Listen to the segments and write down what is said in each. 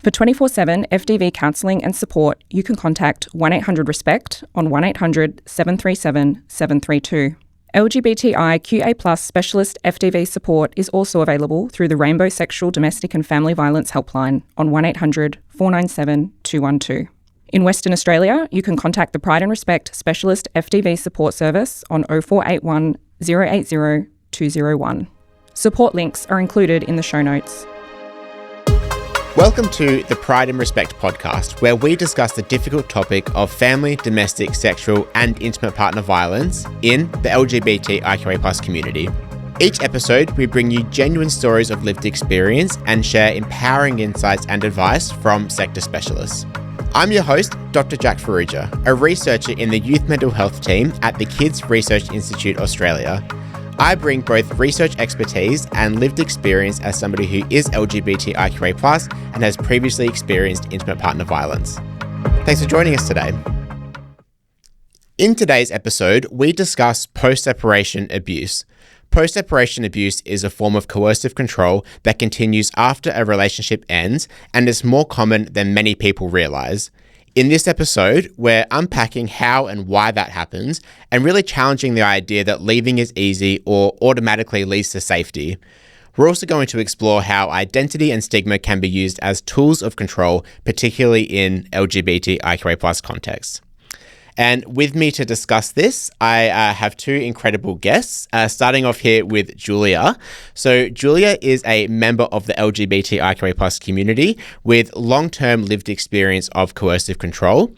For 24/7 FDV counselling and support, you can contact 1800-RESPECT on 1800 737 732. LGBTIQA+ specialist FDV support is also available through the Rainbow Sexual Domestic and Family Violence Helpline on 1800 497 212. In Western Australia, you can contact the Pride and Respect Specialist FDV Support Service on 0481 080 201. Support links are included in the show notes. Welcome to the Pride and Respect podcast, where we discuss the difficult topic of family, domestic, sexual and intimate partner violence in the LGBTIQA+ community. Each episode, we bring you genuine stories of lived experience and share empowering insights and advice from sector specialists. I'm your host, Dr Jack Farrugia, a researcher in the Youth Mental Health team at the Kids Research Institute Australia. I bring both research expertise and lived experience as somebody who is LGBTIQA+ and has previously experienced intimate partner violence. Thanks for joining us today. In today's episode, we discuss post-separation abuse. Post-separation abuse is a form of coercive control that continues after a relationship ends and is more common than many people realise. In this episode, we're unpacking how and why that happens and really challenging the idea that leaving is easy or automatically leads to safety. We're also going to explore how identity and stigma can be used as tools of control, particularly in LGBTIQA+ contexts. And with me to discuss this, I have two incredible guests, starting off here with Julia. So Julia is a member of the LGBTIQA+ community with long-term lived experience of coercive control.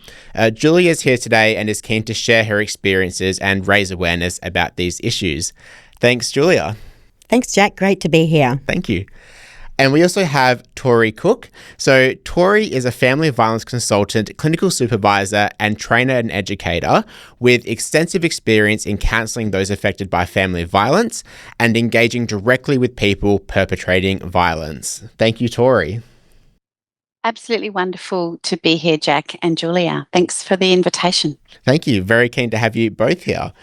Julia is here today and is keen to share her experiences and raise awareness about these issues. Thanks, Julia. Thanks, Jack. Great to be here. Thank you. And we also have Tori Cooke. So Tori is a family violence consultant, clinical supervisor, and trainer and educator with extensive experience in counselling those affected by family violence and engaging directly with people perpetrating violence. Thank you, Tori. Absolutely wonderful to be here, Jack and Julia. Thanks for the invitation. Thank you. Very keen to have you both here.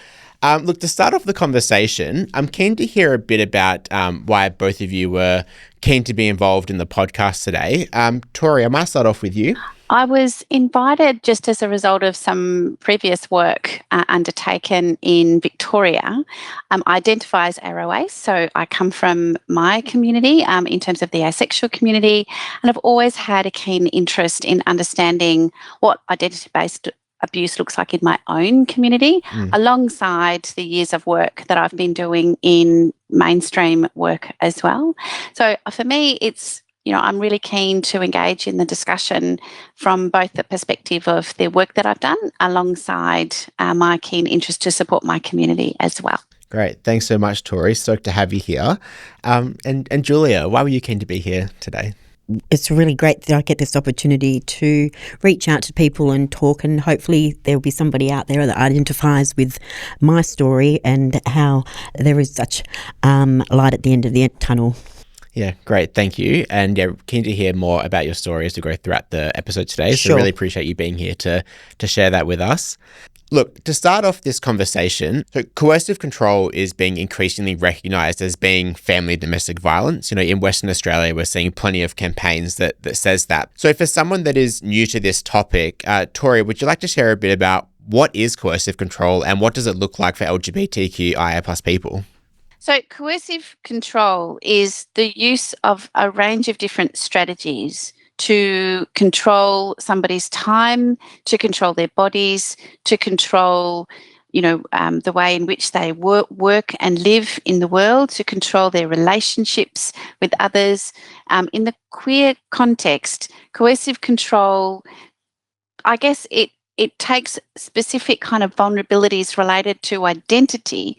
Look, to start off the conversation, I'm keen to hear a bit about why both of you were keen to be involved in the podcast today. Tori, I might start off with you. I was invited just as a result of some previous work undertaken in Victoria. I identify as ROA, so I come from my community in terms of the asexual community, and I've always had a keen interest in understanding what identity-based abuse looks like in my own community, alongside the years of work that I've been doing in mainstream work as well. So for me, it's, I'm really keen to engage in the discussion from both the perspective of the work that I've done alongside my keen interest to support my community as well. Great. Thanks so much, Tori. Stoked to have you here. And Julia, why were you keen to be here today? It's really great that I get this opportunity to reach out to people and talk, and hopefully there'll be somebody out there that identifies with my story and how there is such light at the end of the tunnel. Yeah, great. Thank you. And keen to hear more about your story as we go throughout the episode today. So Sure. really appreciate you being here to share that with us. Look, to start off this conversation, so coercive control is being increasingly recognised as being family domestic violence. In Western Australia, we're seeing plenty of campaigns that says that. So for someone that is new to this topic, Tori, would you like to share a bit about what is coercive control and what does it look like for LGBTQIA+ people? So coercive control is the use of a range of different strategies to control somebody's time, to control their bodies, to control, the way in which they work and live in the world, to control their relationships with others. In the queer context, coercive control, I guess it takes specific kind of vulnerabilities related to identity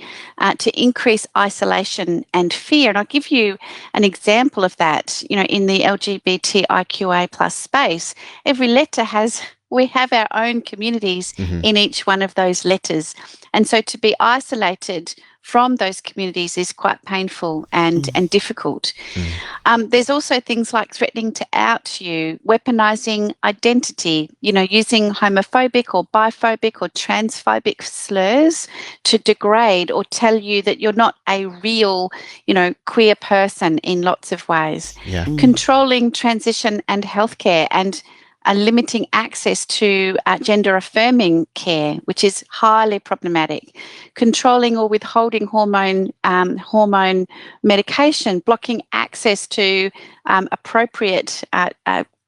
to increase isolation and fear. And I'll give you an example of that. In the LGBTIQA+ space, every letter has we have our own communities Mm-hmm. in each one of those letters. And so to be isolated from those communities is quite painful and difficult. There's also things like threatening to out you, weaponizing identity, using homophobic or biphobic or transphobic slurs to degrade or tell you that you're not a real, queer person in lots of ways. Yeah. Controlling transition and healthcare and limiting access to gender-affirming care, which is highly problematic. Controlling or withholding hormone medication, blocking access to appropriate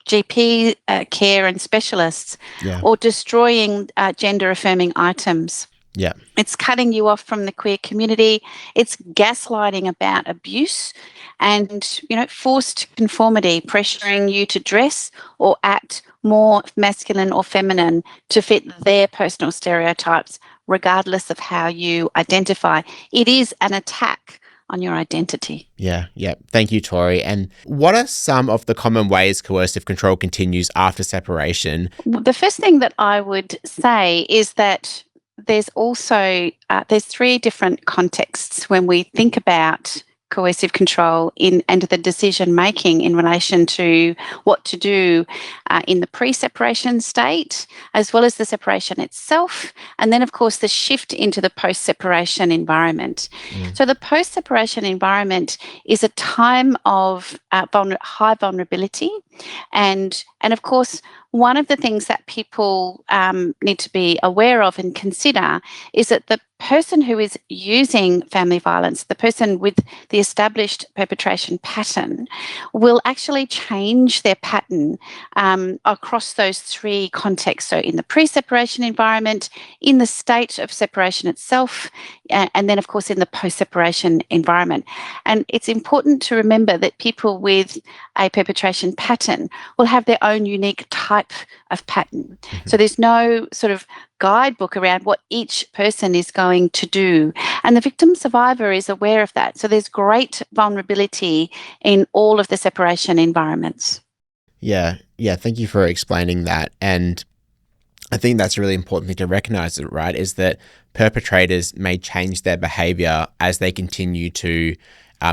GP care and specialists, Yeah. or destroying gender-affirming items. Yeah. It's cutting you off from the queer community. It's gaslighting about abuse and, forced conformity, pressuring you to dress or act more masculine or feminine to fit their personal stereotypes, regardless of how you identify. It is an attack on your identity. Yeah. Thank you, Tori. And what are some of the common ways coercive control continues after separation? The first thing that I would say is that there's also there's three different contexts when we think about coercive control and the decision making in relation to what to do in the pre-separation state, as well as the separation itself, and then of course the shift into the post-separation environment. So the post-separation environment is a time of high vulnerability, and of course one of the things that people need to be aware of and consider is that the person who is using family violence, the person with the established perpetration pattern, will actually change their pattern across those three contexts. So in the pre-separation environment, in the state of separation itself, and then of course in the post-separation environment. And it's important to remember that people with a perpetration pattern will have their own unique type of pattern. So there's no sort of guidebook around what each person is going to do. And the victim survivor is aware of that. So there's great vulnerability in all of the separation environments. Yeah. Thank you for explaining that. And I think that's a really important thing to recognize, right, is that perpetrators may change their behavior as they continue to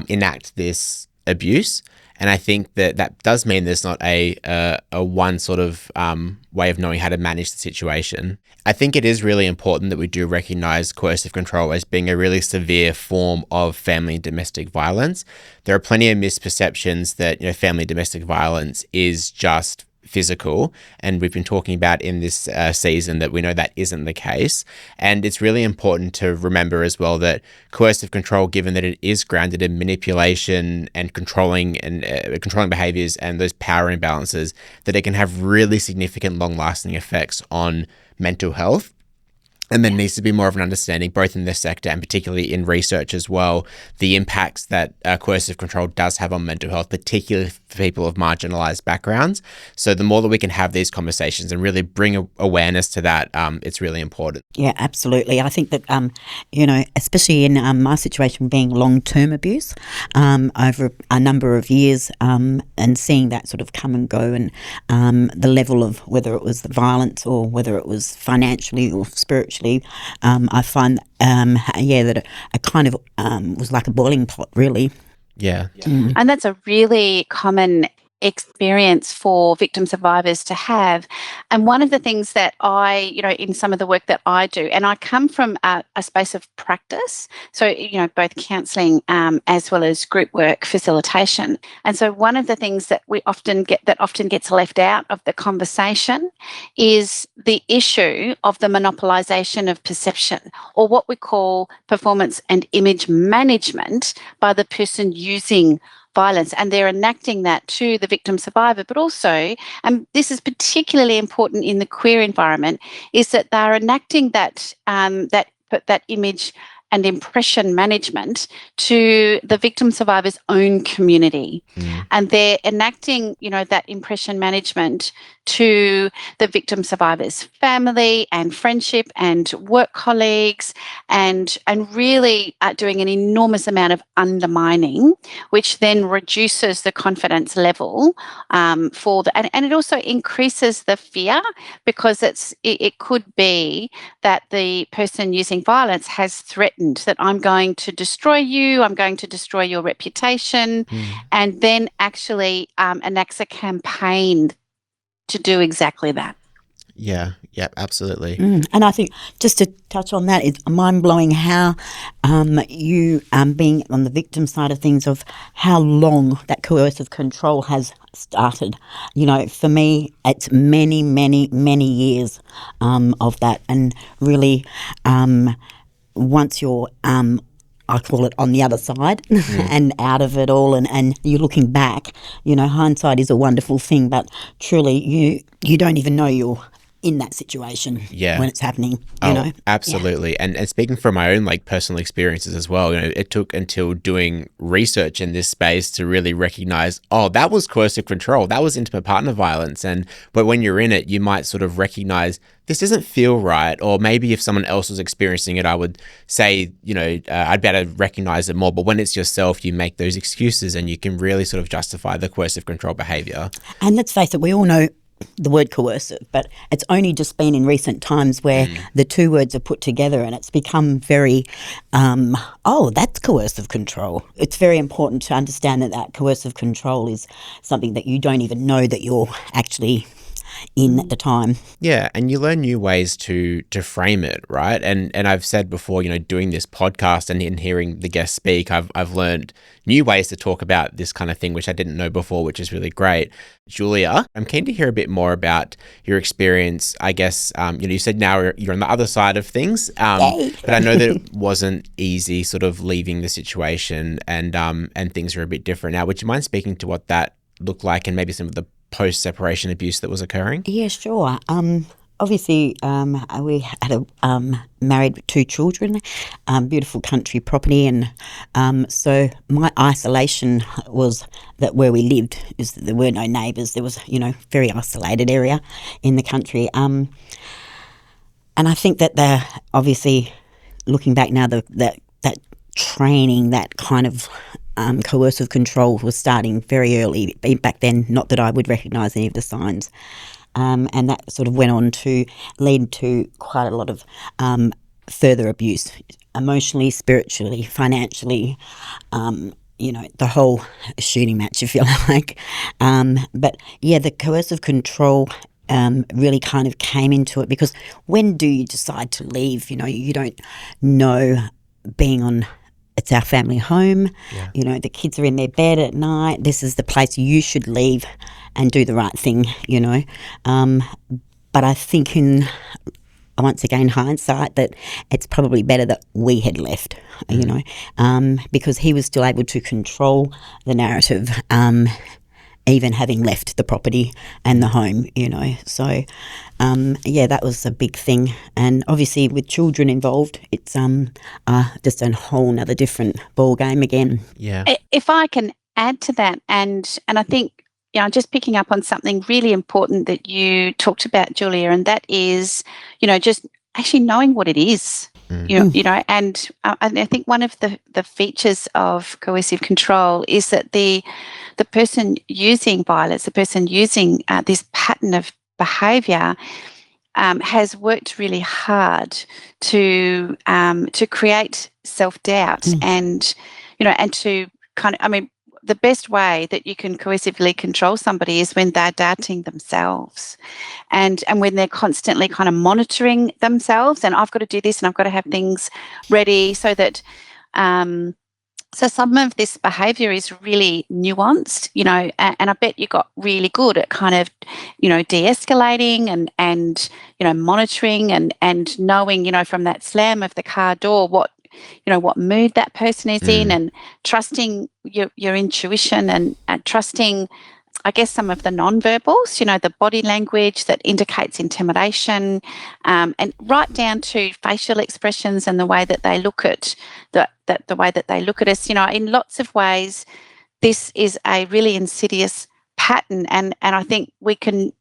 enact this abuse. And I think that does mean there's not a one sort of way of knowing how to manage the situation. I think it is really important that we do recognize coercive control as being a really severe form of family and domestic violence. There are plenty of misperceptions that family and domestic violence is just physical, and we've been talking about in this season that we know that isn't the case. And it's really important to remember as well that coercive control, given that it is grounded in manipulation and controlling behaviors and those power imbalances, that it can have really significant long-lasting effects on mental health. And there needs to be more of an understanding, both in this sector and particularly in research as well, the impacts that coercive control does have on mental health, particularly for people of marginalised backgrounds. So the more that we can have these conversations and really bring awareness to that, it's really important. Yeah, absolutely. I think that, especially in my situation being long-term abuse over a number of years and seeing that sort of come and go, and the level of whether it was the violence or whether it was financially or spiritually, I find, that it kind of was like a boiling pot, really. Yeah. And that's a really common experience for victim survivors to have. And one of the things that I, in some of the work that I do, and I come from a space of practice, so, both counselling as well as group work facilitation. And so one of the things that we often gets left out of the conversation is the issue of the monopolisation of perception, or what we call performance and image management by the person using violence, and they're enacting that to the victim survivor. But also, and this is particularly important in the queer environment, is that they're enacting that image and impression management to the victim survivor's own community. And they're enacting, that impression management to the victim survivor's family and friendship and work colleagues, and really doing an enormous amount of undermining, which then reduces the confidence level for the, and it also increases the fear, because it could be that the person using violence has threatened that I'm going to destroy you, I'm going to destroy your reputation, and then actually enacts a campaign to do exactly that. Yeah, absolutely. And I think just to touch on that, it's mind-blowing how you being on the victim side of things, of how long that coercive control has started. For me, it's many, many, many years of that. And really, once you're I call it on the other side and out of it all, and you're looking back, hindsight is a wonderful thing, but truly you don't even know you're in that situation when it's happening, you know. Absolutely. Yeah. And speaking from my own personal experiences as well, it took until doing research in this space to really recognize, that was coercive control, that was intimate partner violence. But when you're in it, you might sort of recognize this doesn't feel right, or maybe if someone else was experiencing it, I would say, I'd better recognize it more. But when it's yourself, you make those excuses and you can really sort of justify the coercive control behavior. And let's face it, we all know the word coercive, but it's only just been in recent times where the two words are put together and it's become very, that's coercive control. It's very important to understand that coercive control is something that you don't even know that you're actually in at the time. Yeah, and you learn new ways to frame it, right? And I've said before, doing this podcast and in hearing the guests speak, I've learned new ways to talk about this kind of thing, which I didn't know before, which is really great. Julia, I'm keen to hear a bit more about your experience. I guess, you said now you're on the other side of things, but I know that it wasn't easy sort of leaving the situation, and things are a bit different now. Would you mind speaking to what that looked like and maybe some of the post-separation abuse that was occurring? Yeah, sure. Obviously, we had married with 2 children, beautiful country property, and so my isolation was that where we lived is that there were no neighbours. There was, very isolated area in the country, and I think that obviously looking back now, that training, that kind of coercive control was starting very early back then, not that I would recognise any of the signs. And that sort of went on to lead to quite a lot of further abuse, emotionally, spiritually, financially, the whole shooting match, if you like. But yeah, the coercive control really kind of came into it, because when do you decide to leave? You don't know, being on, it's our family home, the kids are in their bed at night, this is the place you should leave and do the right thing, but I think in, once again, hindsight, that it's probably better that we had left, because he was still able to control the narrative, even having left the property and the home, So, that was a big thing. And obviously with children involved, it's just a whole nother different ball game again. Yeah. If I can add to that, and I think, just picking up on something really important that you talked about, Julia, and that is, just actually knowing what it is. And I think one of the features of coercive control is that the person using violence, the person using this pattern of behaviour, has worked really hard to create self-doubt and to kind of, the best way that you can coercively control somebody is when they're doubting themselves, and when they're constantly kind of monitoring themselves, and I've got to do this and I've got to have things ready, so that so some of this behaviour is really nuanced, and I bet you got really good at kind of, de-escalating and monitoring and knowing, from that slam of the car door what mood that person is in, and trusting your intuition and trusting I guess, some of the non-verbals, the body language that indicates intimidation, and right down to facial expressions and the way that they look at the way that they look at us. In lots of ways, this is a really insidious pattern, and I think we can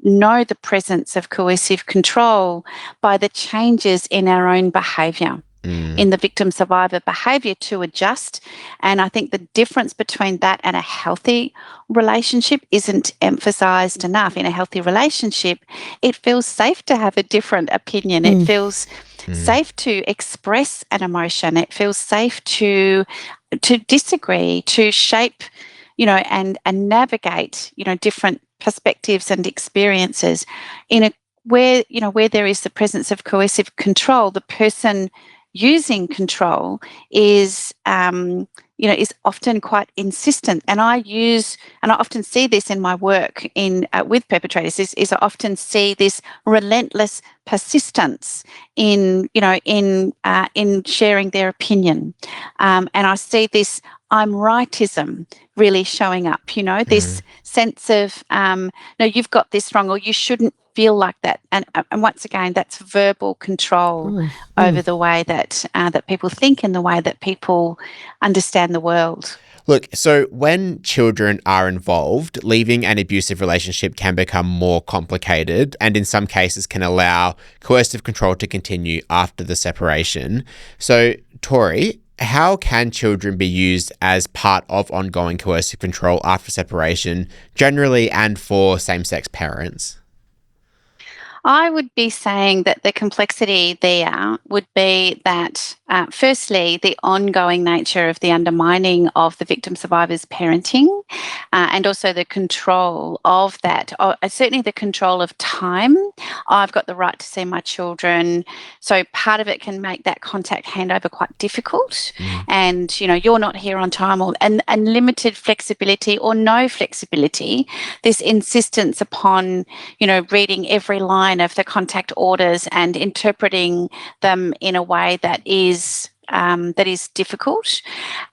know the presence of coercive control by the changes in our own behaviour, in the victim survivor behaviour to adjust. And I think the difference between that and a healthy relationship isn't emphasised enough. In a healthy relationship, it feels safe to have a different opinion. It feels safe to express an emotion. It feels safe to disagree, to shape, and navigate, different perspectives and experiences. Where there is the presence of coercive control, the person using control is often quite insistent. And I often see this in my work with perpetrators. Is I often see this relentless persistence in sharing their opinion, and I see this I'm rightism really showing up. This sense of no, you've got this wrong, or you shouldn't feel like that. And once again, that's verbal control over the way that people think and the way that people understand the world. Look, so when children are involved, leaving an abusive relationship can become more complicated and in some cases can allow coercive control to continue after the separation. So, Tori, how can children be used as part of ongoing coercive control after separation, generally and for same-sex parents? I would be saying that the complexity there would be that, firstly, the ongoing nature of the undermining of the victim survivor's parenting, and also the control of that, certainly the control of time. I've got the right to see my children. So part of it can make that contact handover quite difficult. And, you're not here on time, and limited flexibility or no flexibility, this insistence upon, reading every line of the contact orders and interpreting them in a way that is difficult.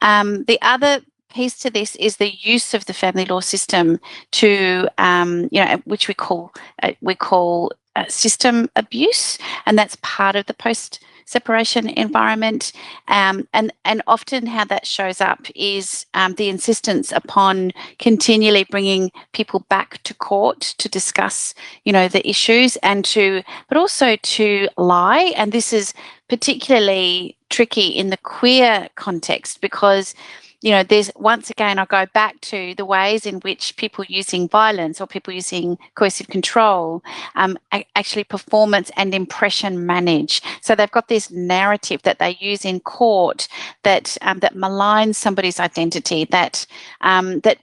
The other piece to this is the use of the family law system to, which we call system abuse, and that's part of the post-separation environment. And often how that shows up is the insistence upon continually bringing people back to court to discuss, the issues, but also to lie. And this is particularly tricky in the queer context because there's, once again, I go back to the ways in which people using violence or people using coercive control actually performance and impression manage. So they've got this narrative that they use in court that maligns somebody's identity, that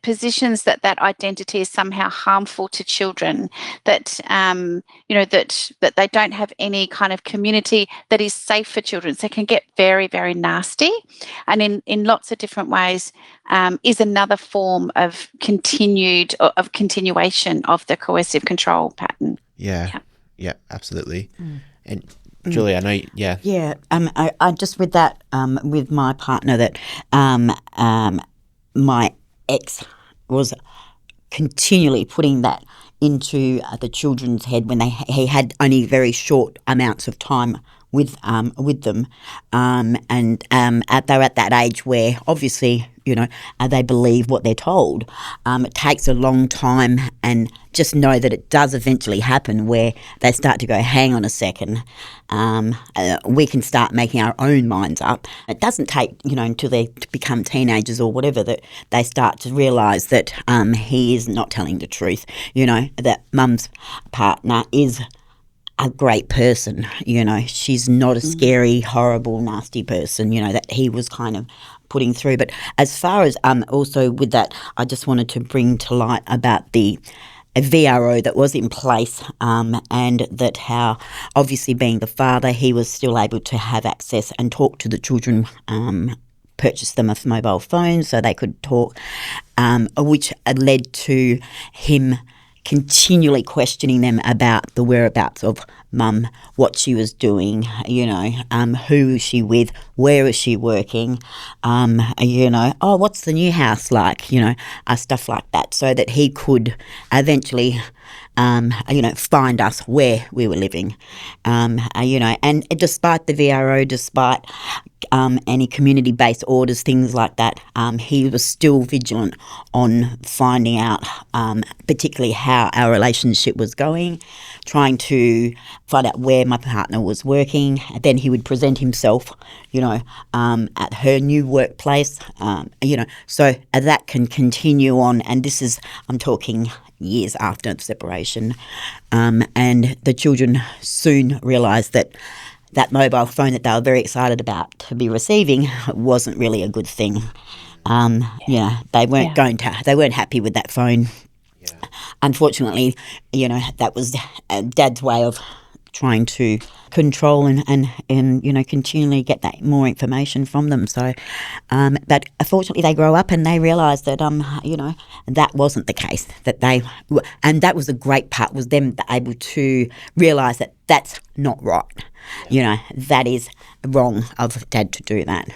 positions that identity is somehow harmful to children, that that they don't have any kind of community that is safe for children. So it can get very, very nasty, and in lots of different ways. Is another form of continuation of the coercive control pattern. Yeah, absolutely. And Julia, I know, yeah. I just with that, with my partner, that my ex was continually putting that into the children's head when he had only very short amounts of time with them, and they're at that age where obviously they believe what they're told. It takes a long time, and just know that it does eventually happen where they start to go, hang on a second, we can start making our own minds up. It doesn't take until they become teenagers or whatever that they start to realise that he is not telling the truth. That mum's partner is a great person, she's not a scary, horrible, nasty person, that he was kind of putting through. But as far as also with that, I just wanted to bring to light about the VRO that was in place, and that how obviously being the father, he was still able to have access and talk to the children, purchase them a mobile phone so they could talk, which led to him continually questioning them about the whereabouts of mum, what she was doing, who is she with, where is she working, oh, what's the new house like, stuff like that, so that he could eventually find us where we were living, and despite the VRO, despite any community-based orders, things like that, he was still vigilant on finding out particularly how our relationship was going, trying to find out where my partner was working. Then he would present himself, at her new workplace, so that can continue on. And this is, I'm talking years after the separation, and the children soon realised that mobile phone that they were very excited about to be receiving wasn't really a good thing. They weren't happy with that phone. Yeah. Unfortunately, that was Dad's way of trying to control and continually get that more information from them. So, but unfortunately, they grow up and they realise that that wasn't the case. And that was the great part, was them able to realise that that's not right. That is wrong of Dad to do that.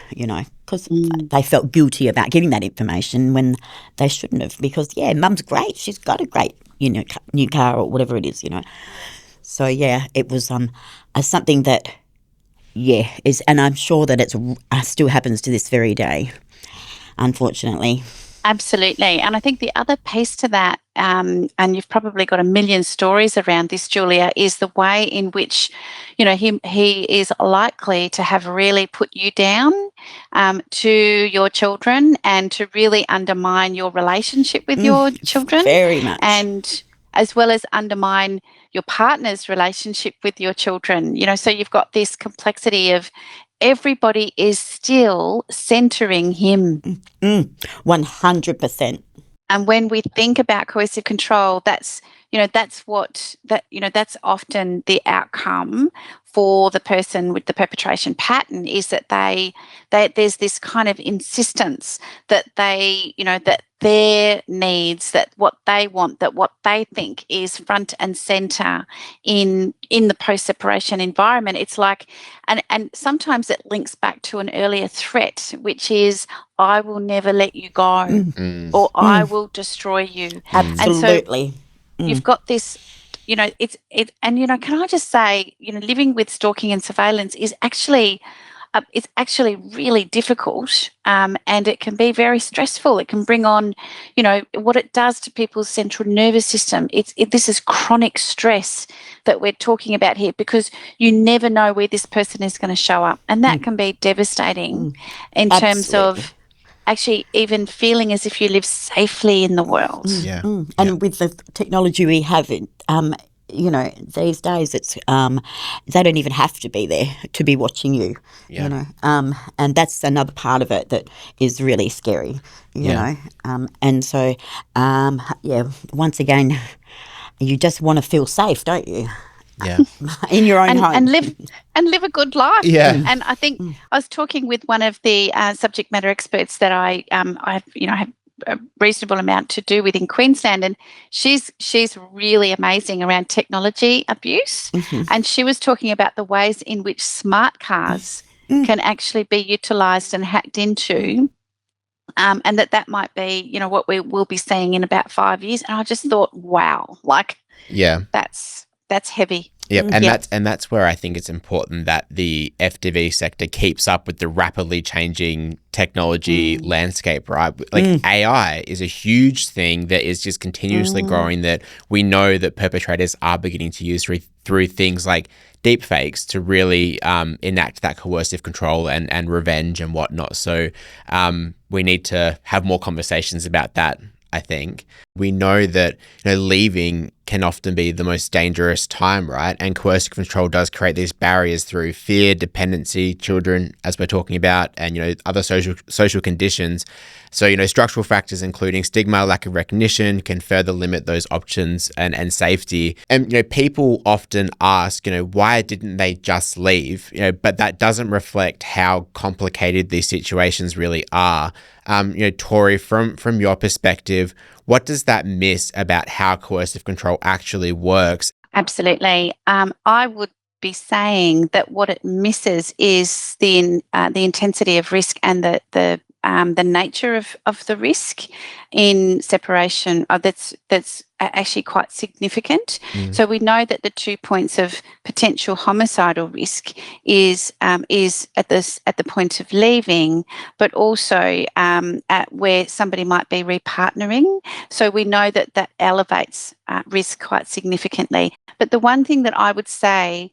Because they felt guilty about giving that information when they shouldn't have. Because Mum's great. She's got a great new car or whatever it is. So, it was something that, is, and I'm sure that it still happens to this very day, unfortunately. Absolutely. And I think the other piece to that, and you've probably got a million stories around this, Julia, is the way in which, he is likely to have really put you down to your children and to really undermine your relationship with your children. Very much. And as well as undermine your partner's relationship with your children. So you've got this complexity of everybody is still centering him. 100%. And when we think about coercive control, that's often the outcome for the person with the perpetration pattern, is that there's this kind of insistence that that their needs, that what they want, that what they think is front and center in the post-separation environment. It's like, and sometimes it links back to an earlier threat, which is, I will never let you go, or I will destroy you. Absolutely. And so you've got this, can I just say, living with stalking and surveillance is actually, it's actually really difficult, and it can be very stressful. It can bring on, what it does to people's central nervous system. This is chronic stress that we're talking about here, because you never know where this person is going to show up, and that can be devastating in terms of actually even feeling as if you live safely in the world. And with the technology we have, these days it's they don't even have to be there to be watching you. And that's another part of it that is really scary. And so once again, you just want to feel safe, don't you? In your own home, and live a good life. And I think I was talking with one of the subject matter experts that I have a reasonable amount to do with in Queensland, and she's really amazing around technology abuse, and she was talking about the ways in which smart cars can actually be utilised and hacked into, and that might be what we will be seeing in about 5 years. And I just thought, wow, that's heavy. And that's where I think it's important that the FDV sector keeps up with the rapidly changing technology landscape, right? Like AI is a huge thing that is just continuously growing, that we know that perpetrators are beginning to use through things like deepfakes to really enact that coercive control and revenge and whatnot. So we need to have more conversations about that, I think. We know that leaving can often be the most dangerous time, right? And coercive control does create these barriers through fear, dependency, children, as we're talking about, and other social conditions. So structural factors including stigma, lack of recognition, can further limit those options and safety. And people often ask, why didn't they just leave? But that doesn't reflect how complicated these situations really are. Tori, from your perspective, what does that miss about how coercive control actually works? Absolutely. I would be saying that what it misses is the intensity of risk and the nature of the risk in separation. That's actually quite significant. So we know that the 2 points of potential homicidal risk is at the point of leaving, but also at where somebody might be repartnering. So we know that elevates risk quite significantly. But the one thing that I would say,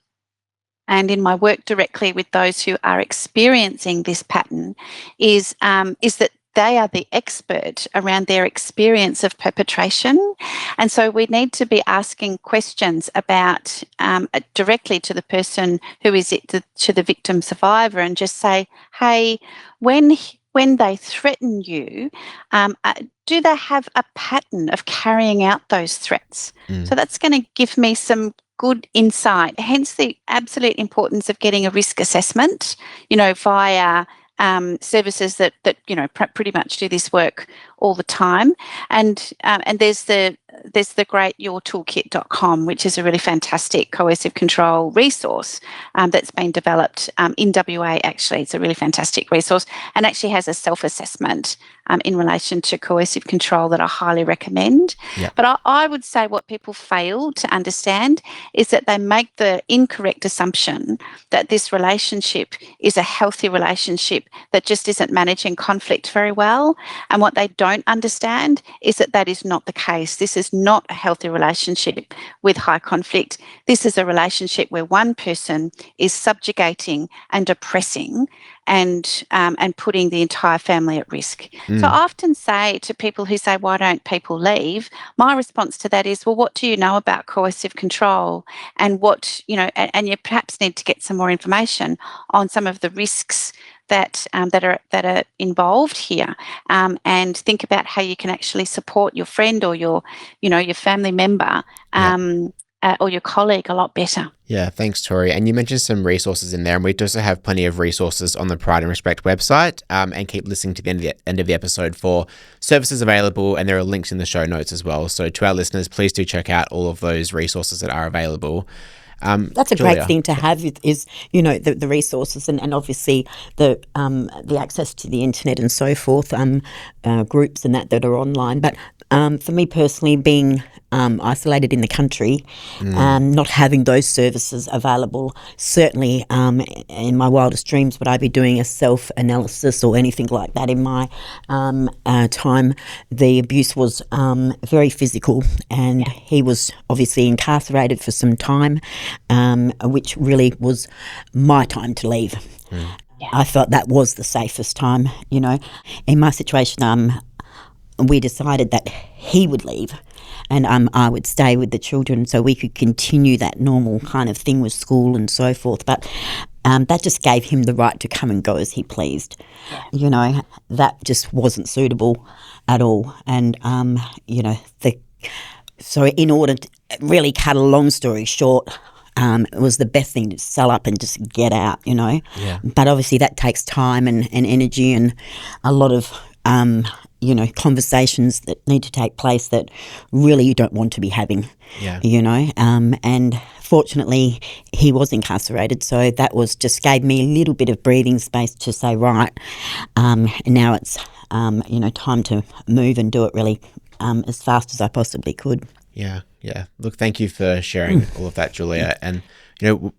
and in my work directly with those who are experiencing this pattern, is that they are the expert around their experience of perpetration. And so we need to be asking questions about directly to the person who is to the victim survivor, and just say, hey, when they threaten you, do they have a pattern of carrying out those threats? So that's going to give me some good insight, hence the absolute importance of getting a risk assessment, via services that pretty much do this work all the time. And there's the great yourtoolkit.com, which is a really fantastic coercive control resource that's been developed in WA. Actually, it's a really fantastic resource, and actually has a self-assessment in relation to coercive control that I highly recommend. Yeah. But I would say what people fail to understand is that they make the incorrect assumption that this relationship is a healthy relationship that just isn't managing conflict very well. And what they don't understand is that is not the case. This is not a healthy relationship with high conflict. This is a relationship where one person is subjugating and oppressing and putting the entire family at risk. So I often say to people who say, why don't people leave? My response to that is, well, what do you know about coercive control? And and you perhaps need to get some more information on some of the risks that are involved here, and think about how you can actually support your friend or your family member or your colleague a lot better. Yeah, thanks, Tori. And you mentioned some resources in there, and we also have plenty of resources on the Pride and Respect website, and keep listening to the end of the episode for services available, and there are links in the show notes as well. So to our listeners, please do check out all of those resources that are available. That's a Julia. great thing to have is the resources and obviously the access to the internet and so forth, groups and that are online. But for me personally, being isolated in the country, not having those services available, certainly in my wildest dreams would I be doing a self-analysis or anything like that. In my time, the abuse was very physical, and he was obviously incarcerated for some time, which really was my time to leave. I felt that was the safest time, In my situation, we decided that he would leave and I would stay with the children so we could continue that normal kind of thing with school and so forth. But that just gave him the right to come and go as he pleased. That just wasn't suitable at all. And, so in order to really cut a long story short, it was the best thing to sell up and just get out, Yeah. But obviously that takes time and energy and a lot of conversations that need to take place that really you don't want to be having, and fortunately he was incarcerated, so that just gave me a little bit of breathing space to say, right, now it's, time to move and do it really as fast as I possibly could. Yeah. Look, thank you for sharing all of that, Julia. And,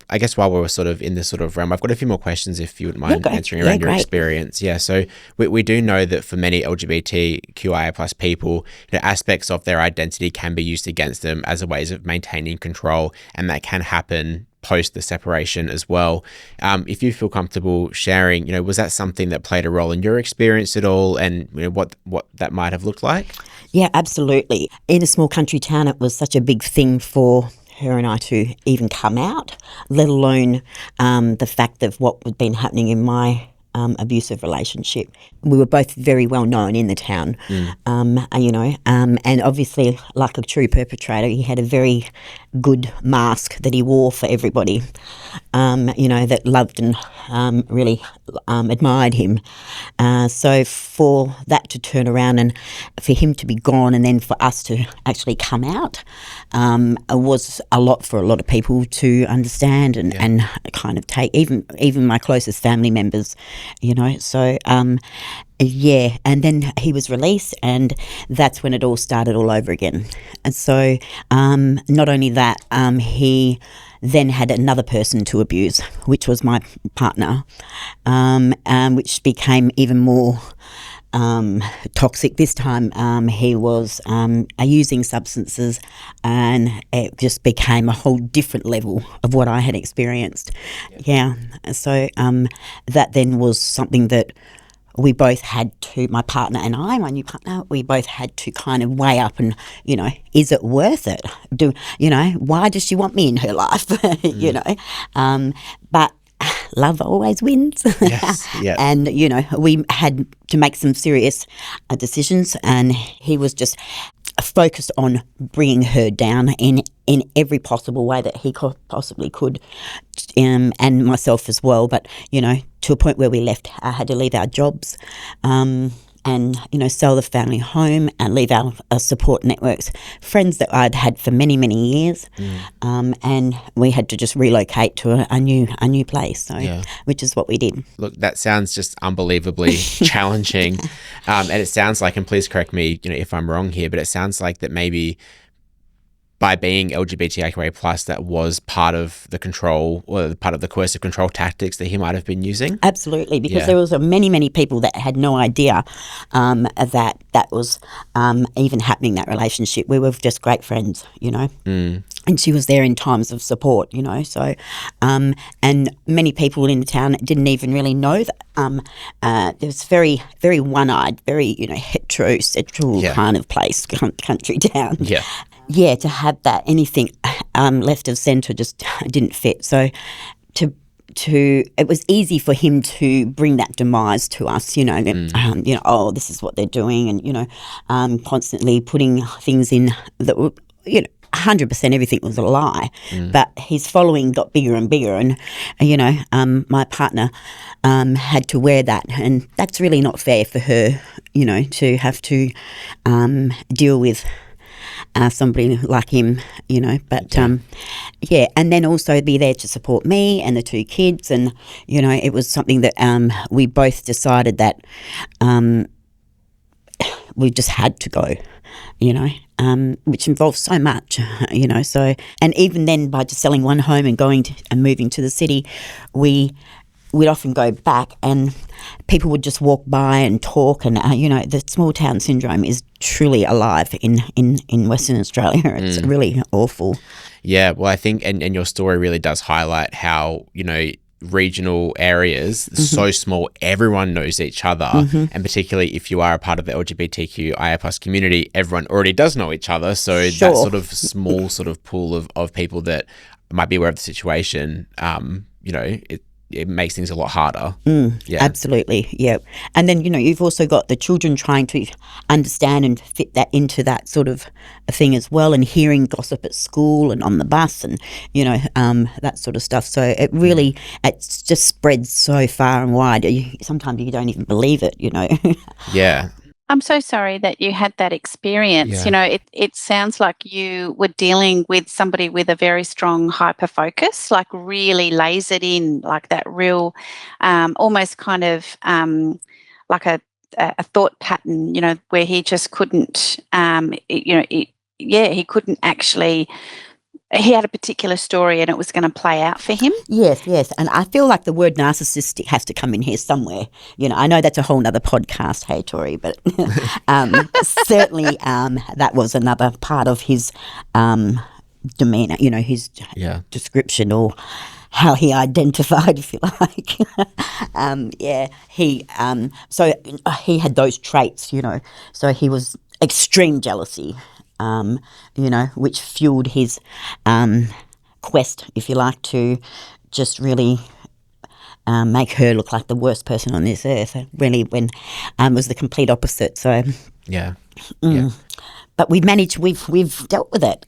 I guess while we're sort of in this sort of realm, I've got a few more questions if you wouldn't mind answering around your experience. Yeah. So we do know that for many LGBTQIA plus people, aspects of their identity can be used against them as a ways of maintaining control, and that can happen post the separation as well. If you feel comfortable sharing, was that something that played a role in your experience at all, and what that might have looked like? Yeah, absolutely. In a small country town, it was such a big thing for her and I to even come out, let alone the fact of what had been happening in my abusive relationship. We were both very well known in the town, and obviously, like a true perpetrator, he had a very good mask that he wore for everybody. that loved and really admired him. So for that to turn around and for him to be gone and then for us to actually come out was a lot for a lot of people to understand and kind of take, even my closest family members, So yeah, and then he was released, and that's when it all started all over again. And so not only that, he then had another person to abuse, which was my partner, which became even more toxic. This time he was using substances, and it just became a whole different level of what I had experienced. Yeah. So that then was something that we both had to, my partner and I, my new partner, we both had to kind of weigh up and, is it worth it? Why does she want me in her life? But love always wins. Yes, yeah. And, we had to make some serious decisions, and he was just focused on bringing her down in every possible way that he possibly could, and myself as well. But, to a point where we had to leave our jobs, and, sell the family home and leave our support networks, friends that I'd had for many, many years. And we had to just relocate to a new place, which is what we did. Look, that sounds just unbelievably challenging. And it sounds like, and please correct me, if I'm wrong here, but it sounds like that maybe by being LGBTIQA+, that was part of the control, or part of the coercive control tactics that he might have been using? Absolutely, because there was many, many people that had no idea that was even happening, that relationship. We were just great friends, And she was there in times of support, So, and many people in the town didn't even really know that. It was very, very one-eyed, very, heterosexual kind of place, country town. Yeah. Yeah, to have that, anything left of centre just didn't fit. So it was easy for him to bring that demise to us, oh, this is what they're doing, and, constantly putting things in that were, 100% everything was a lie. But his following got bigger and bigger, and, my partner had to wear that, and that's really not fair for her, to have to deal with somebody like him, but and then also be there to support me and the two kids, and it was something that we both decided that we just had to go, which involves so much, so, and even then by just selling one home and going and moving to the city, we'd often go back and people would just walk by and talk, and the small town syndrome is truly alive in Western Australia. It's really awful. Yeah, well, I think and your story really does highlight how regional areas so small, everyone knows each other, and particularly if you are a part of the LGBTQIA+ community, everyone already does know each other, so that sort of small sort of pool of people that might be aware of the situation, it makes things a lot harder. Yeah, absolutely. Yeah. And then, you've also got the children trying to understand and fit that into that sort of a thing as well, and hearing gossip at school and on the bus, and, that sort of stuff. So it really, it's just spreads so far and wide. Sometimes you don't even believe it, Yeah. I'm so sorry that you had that experience. It sounds like you were dealing with somebody with a very strong hyper focus, like really lasered in, like that real, almost kind of like a thought pattern, where he just couldn't, he couldn't actually. He had a particular story and it was going to play out for him. Yes. And I feel like the word narcissistic has to come in here somewhere. I know that's a whole nother podcast, hey, Tori, but certainly that was another part of his demeanour, his description, or how he identified, if you like. So he had those traits, so he was extreme jealousy. Which fueled his quest, if you like, to just really make her look like the worst person on this earth. Really, when was the complete opposite. So yeah. but we've dealt with it.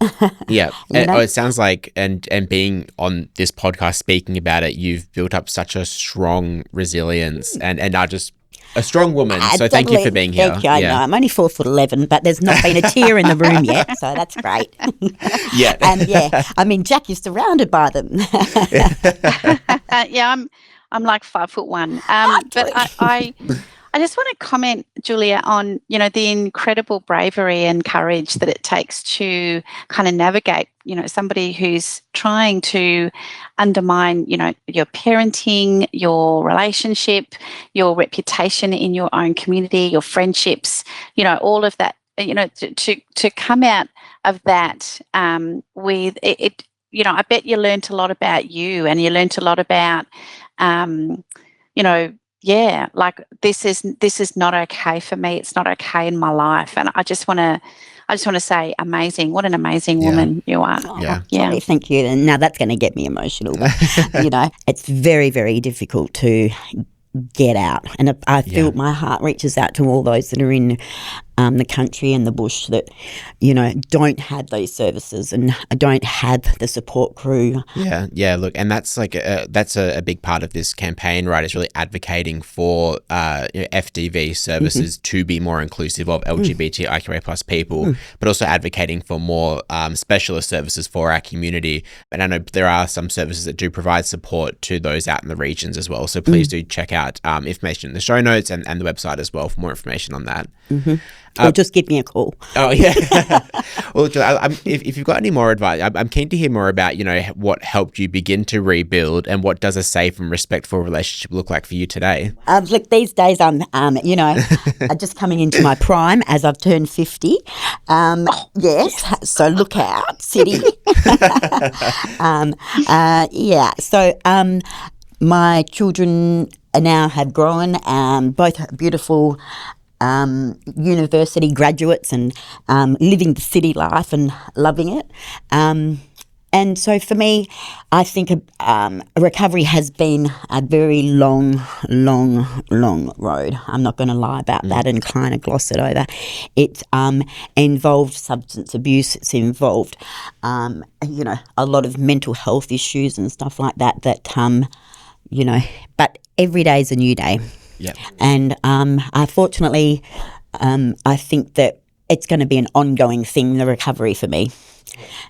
Yeah. You know? It sounds like, and being on this podcast speaking about it, you've built up such a strong resilience and are just a strong woman. So thank you for being here. Thank you. I know. I'm only 4'11", but there's not been a tear in the room yet, so that's great. Yeah. And I mean, Jack is surrounded by them. I'm like 5'1". But I just want to comment, Julia, on, the incredible bravery and courage that it takes to kind of navigate, somebody who's trying to undermine, your parenting, your relationship, your reputation in your own community, your friendships, all of that, to come out of that with it. I bet you learnt a lot about you, and you learnt a lot about, like this is not okay for me. It's not okay in my life. And I just want to say, amazing. What an amazing woman you are. Sorry, thank you. And now that's going to get me emotional. But, it's very, very difficult to get out. And I feel my heart reaches out to all those that are in the country and the bush that, don't have those services and don't have the support crew. Yeah. Look, and that's like that's a big part of this campaign, right? Is really advocating for FDV services to be more inclusive of LGBTIQA plus people, but also advocating for more specialist services for our community. And I know there are some services that do provide support to those out in the regions as well. So please do check out information in the show notes and the website as well for more information on that. Or just give me a call. Oh, yeah. Well, if you've got any more advice, I'm keen to hear more about, what helped you begin to rebuild and what does a safe and respectful relationship look like for you today? Look, these days I'm, just coming into my prime as I've turned 50. Yes, so look out, city. So my children now have grown, both beautiful university graduates and living the city life and loving it. And so for me, I think recovery has been a very long road. I'm not going to lie about that and kind of gloss it over. It involved substance abuse. It's involved, a lot of mental health issues and stuff like that, but every day is a new day. Yeah. And unfortunately, I think that it's going to be an ongoing thing, the recovery for me.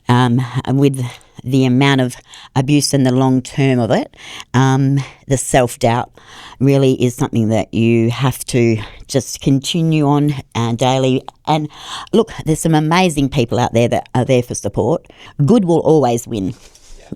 With the amount of abuse and the long term of it, the self-doubt really is something that you have to just continue on daily. And look, there's some amazing people out there that are there for support. Good will always win,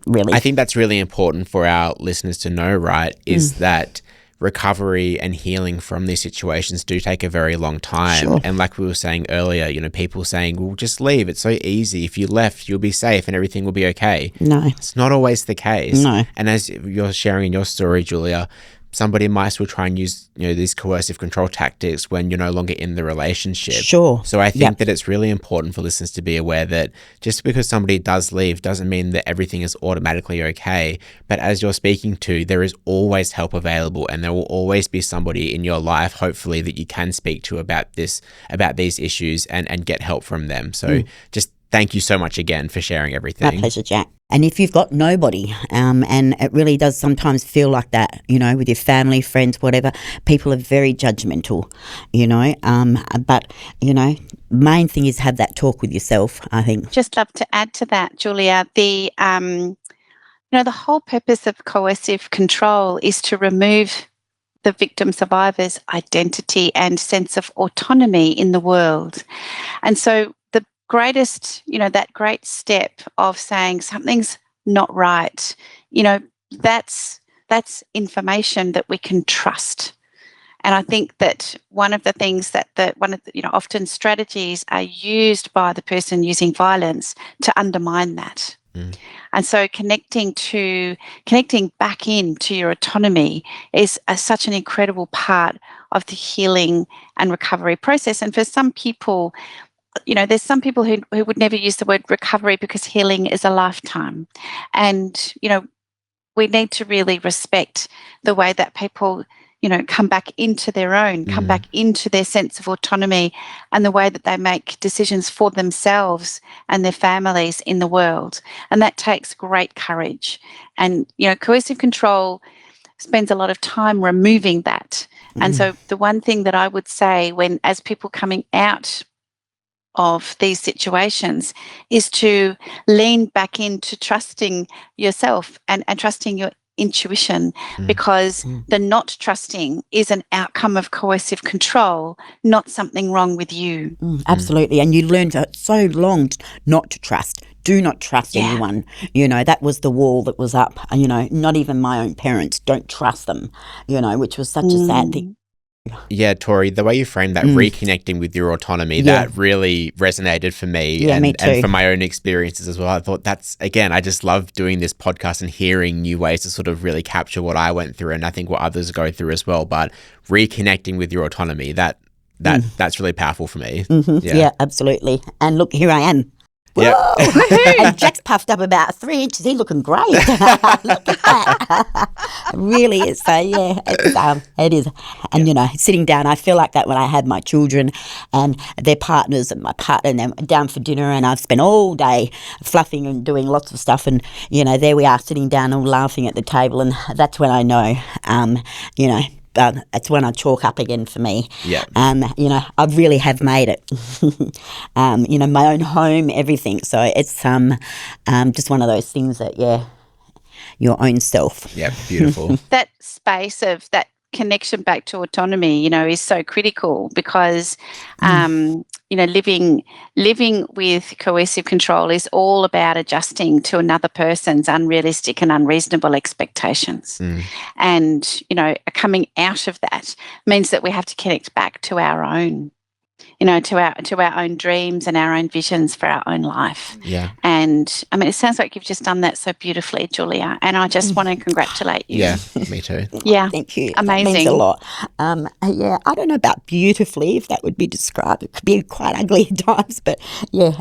really. I think that's really important for our listeners to know, right, is that recovery and healing from these situations do take a very long time. Sure. And like we were saying earlier, people saying, well, just leave. It's so easy. If you left, you'll be safe and everything will be okay. No. It's not always the case. No. And as you're sharing in your story, Julia, somebody might still try and use, these coercive control tactics when you're no longer in the relationship. Sure. So I think that it's really important for listeners to be aware that just because somebody does leave doesn't mean that everything is automatically okay. But as you're speaking to, there is always help available, and there will always be somebody in your life, hopefully, that you can speak to about these issues and get help from them. So just thank you so much again for sharing everything. My pleasure, Jack. And if you've got nobody, and it really does sometimes feel like that, with your family, friends, whatever, people are very judgmental, but, main thing is have that talk with yourself, I think. Just love to add to that, Julia, the whole purpose of coercive control is to remove the victim survivor's identity and sense of autonomy in the world. And so greatest, that great step of saying something's not right, that's information that we can trust. And I think that one of the things that often strategies are used by the person using violence to undermine that. And so connecting back into your autonomy is such an incredible part of the healing and recovery process. And for some people, there's some people who would never use the word recovery because healing is a lifetime. And, we need to really respect the way that people come back into their own, come back into their sense of autonomy and the way that they make decisions for themselves and their families in the world. And that takes great courage. And, coercive control spends a lot of time removing that. And so the one thing that I would say as people coming out of these situations is to lean back into trusting yourself and trusting your intuition, because the not trusting is an outcome of coercive control, not something wrong with you. Absolutely. And you learned for so long not to trust. Do not trust anyone. That was the wall that was up. Not even my own parents. Don't trust them, which was such a sad thing. Yeah, Tori, the way you framed that, reconnecting with your autonomy, that really resonated for me, me too. and from my own experiences as well. I thought I just love doing this podcast and hearing new ways to sort of really capture what I went through and I think what others go through as well. But reconnecting with your autonomy, that's really powerful for me. Yeah, absolutely. And look, here I am. Yeah. And Jack's puffed up about 3 inches. He's looking great. Look at that. It really is. So, it is. And, sitting down, I feel like that when I had my children and their partners and my partner, and then down for dinner, and I've spent all day fluffing and doing lots of stuff. And, there we are sitting down and laughing at the table. And that's when I know, it's when I chalk up again for me. Yeah. I really have made it. My own home, everything. So it's just one of those things that, your own self. Yeah, beautiful. That space of that connection back to autonomy, is so critical, because living with coercive control is all about adjusting to another person's unrealistic and unreasonable expectations. And coming out of that means that we have to connect back to our own, to our own dreams and our own visions for our own life. Yeah. And it sounds like you've just done that so beautifully, Julia, and I just want to congratulate you. Yeah, me too. Yeah. Thank you. Amazing. That means a lot. I don't know about beautifully, if that would be described. It could be quite ugly at times, but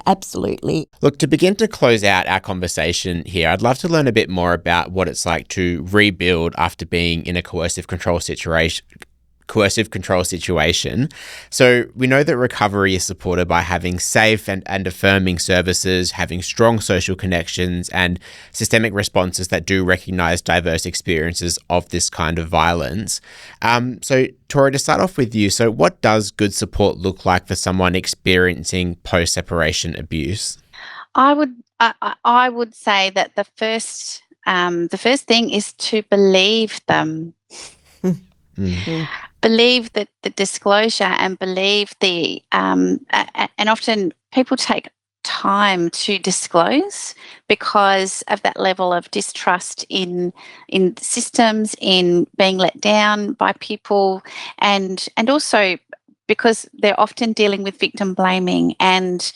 absolutely. Look, to begin to close out our conversation here, I'd love to learn a bit more about what it's like to rebuild after being in a coercive control situation. So we know that recovery is supported by having safe and affirming services, having strong social connections and systemic responses that do recognise diverse experiences of this kind of violence. So Tori, to start off with you, so what does good support look like for someone experiencing post-separation abuse? I would say that the first thing is to believe them. Believe the disclosure and believe and often people take time to disclose because of that level of distrust in systems, in being let down by people, and also because they're often dealing with victim blaming and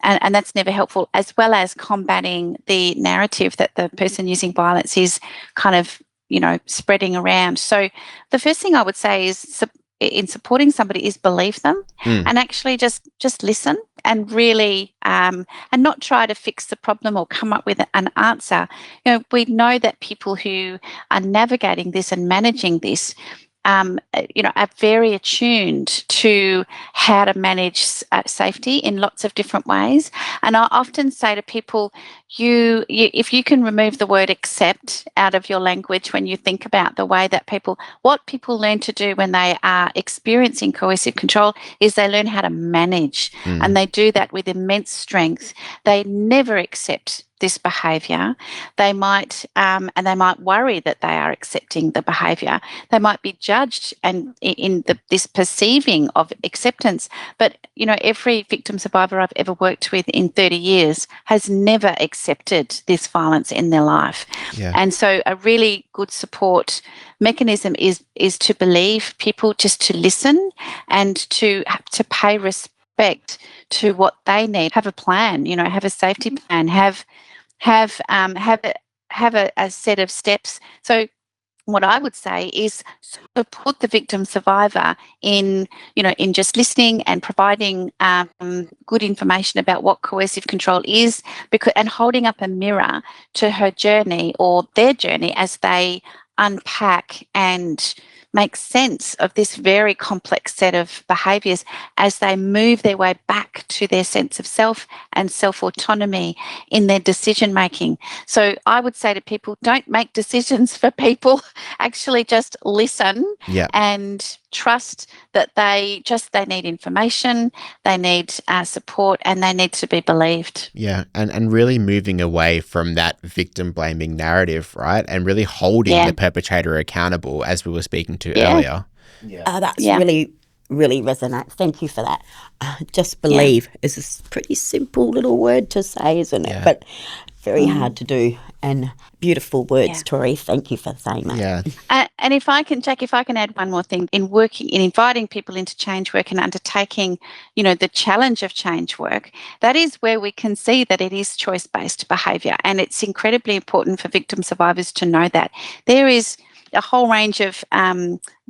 that's never helpful, as well as combating the narrative that the person using violence is kind of spreading around. So the first thing I would say is in supporting somebody is believe them and actually just listen and really and not try to fix the problem or come up with an answer. We know that people who are navigating this and managing this are very attuned to how to manage safety in lots of different ways. And I often say to people, if you can remove the word accept out of your language when you think about the way that what people learn to do when they are experiencing coercive control is they learn how to manage, and they do that with immense strength. They never accept this behaviour. They might worry that they are accepting the behaviour. They might be judged and in this perceiving of acceptance. But every victim survivor I've ever worked with in 30 years has never accepted this violence in their life. Yeah. And so a really good support mechanism is to believe people, just to listen and to pay respect to what they need. Have a plan, have a safety plan, have a set of steps. So what I would say is support the victim survivor in just listening and providing good information about what coercive control is, and holding up a mirror to her journey or their journey as they unpack and make sense of this very complex set of behaviours as they move their way back to their sense of self and self-autonomy in their decision-making. So I would say to people, don't make decisions for people. Actually just listen and trust that they need information, they need support, and they need to be believed. Yeah, and really moving away from that victim blaming narrative, right? And really holding the perpetrator accountable, as we were speaking to earlier. That's really, really resonates. Thank you for that. Just believe is a pretty simple little word to say, isn't it? But very hard to do. And beautiful words, Tori. Thank you for saying that. Yeah. And if I can, Jack, add one more thing, in inviting people into change work and undertaking, the challenge of change work, that is where we can see that it is choice-based behaviour. And it's incredibly important for victim survivors to know that. There is a whole range of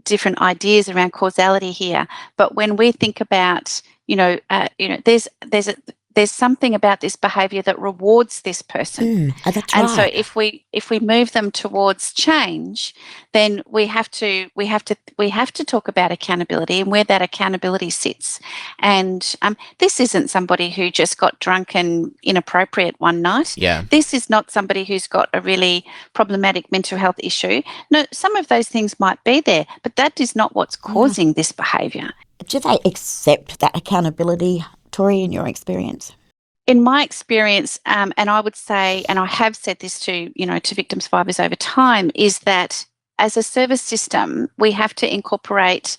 different ideas around causality here. But when we think about, there's something about this behaviour that rewards this person. That's and right. so if we move them towards change, then we have to talk about accountability and where that accountability sits. And this isn't somebody who just got drunk and inappropriate one night. Yeah. This is not somebody who's got a really problematic mental health issue. No, some of those things might be there, but that is not what's causing this behaviour. Do they accept that accountability, Tori, in your experience? In my experience, and I would say, and I have said this to victim survivors over time, is that as a service system, we have to incorporate,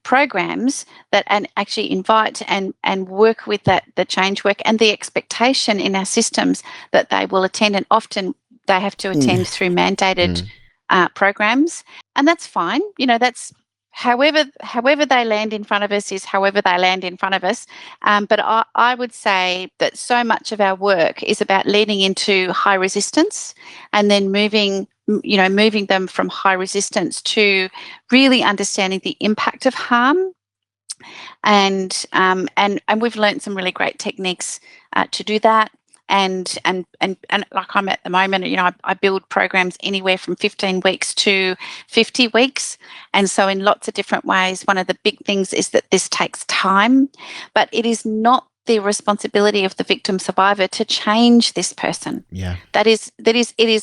programs that and actually invite and work with the change work and the expectation in our systems that they will attend, and often they have to attend through mandated programs, and that's fine. That's however they land in front of us is however they land in front of us. But I would say that so much of our work is about leading into high resistance and then moving them from high resistance to really understanding the impact of harm. And we've learned some really great techniques to do that. And like I'm at the moment, I build programs anywhere from 15 weeks to 50 weeks. And so in lots of different ways, one of the big things is that this takes time, but it is not the responsibility of the victim survivor to change this person. Yeah. It is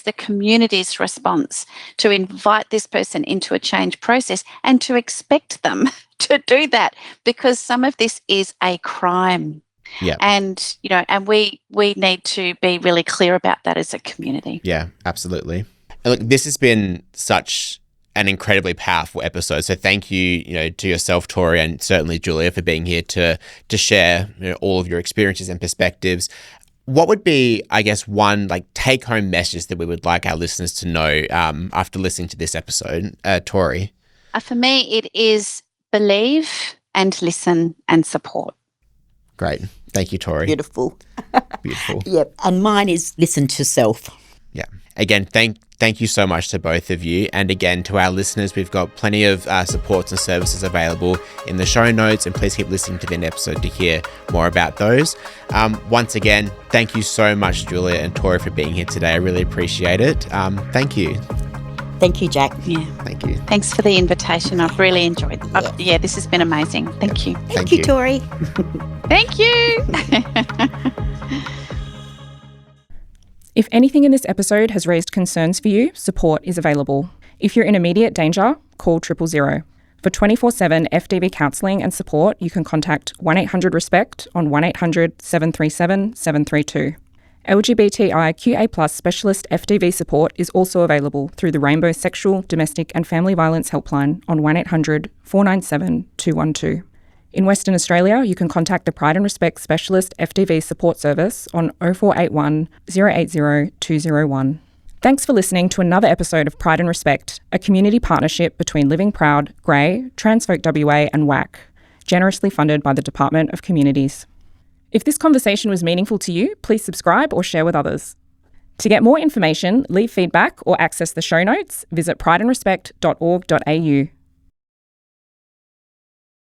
the community's response to invite this person into a change process and to expect them to do that, because some of this is a crime. Yeah. And, and we need to be really clear about that as a community. Yeah, absolutely. And look, this has been such an incredibly powerful episode. So thank you, to yourself, Tori, and certainly Julia, for being here to share all of your experiences and perspectives. What would be, I guess, one take-home message that we would like our listeners to know after listening to this episode? Tori? For me, it is believe and listen and support. Great. Thank you, Tori. Beautiful. Beautiful. Yep. And mine is listen to self. Yeah. Again, thank you so much to both of you. And again, to our listeners, we've got plenty of supports and services available in the show notes, and please keep listening to the episode to hear more about those. Once again, thank you so much, Julia and Tori, for being here today. I really appreciate it. Thank you. Thank you, Jack. Yeah. Thank you. Thanks for the invitation. I've really enjoyed it. This has been amazing. Thank you. Thank you, Tori. Thank you. If anything in this episode has raised concerns for you, support is available. If you're in immediate danger, call 000. For 24/7 FDV counselling and support, you can contact 1-800-RESPECT on 1-800-737-732. LGBTIQA+ specialist FDV support is also available through the Rainbow Sexual, Domestic and Family Violence Helpline on 1-800-497-212. In Western Australia, you can contact the Pride and Respect Specialist FDV Support Service on 0481 080 201. Thanks for listening to another episode of Pride and Respect, a community partnership between Living Proud, Grey, Transfolk WA and WAC, generously funded by the Department of Communities. If this conversation was meaningful to you, please subscribe or share with others. To get more information, leave feedback or access the show notes, visit prideandrespect.org.au.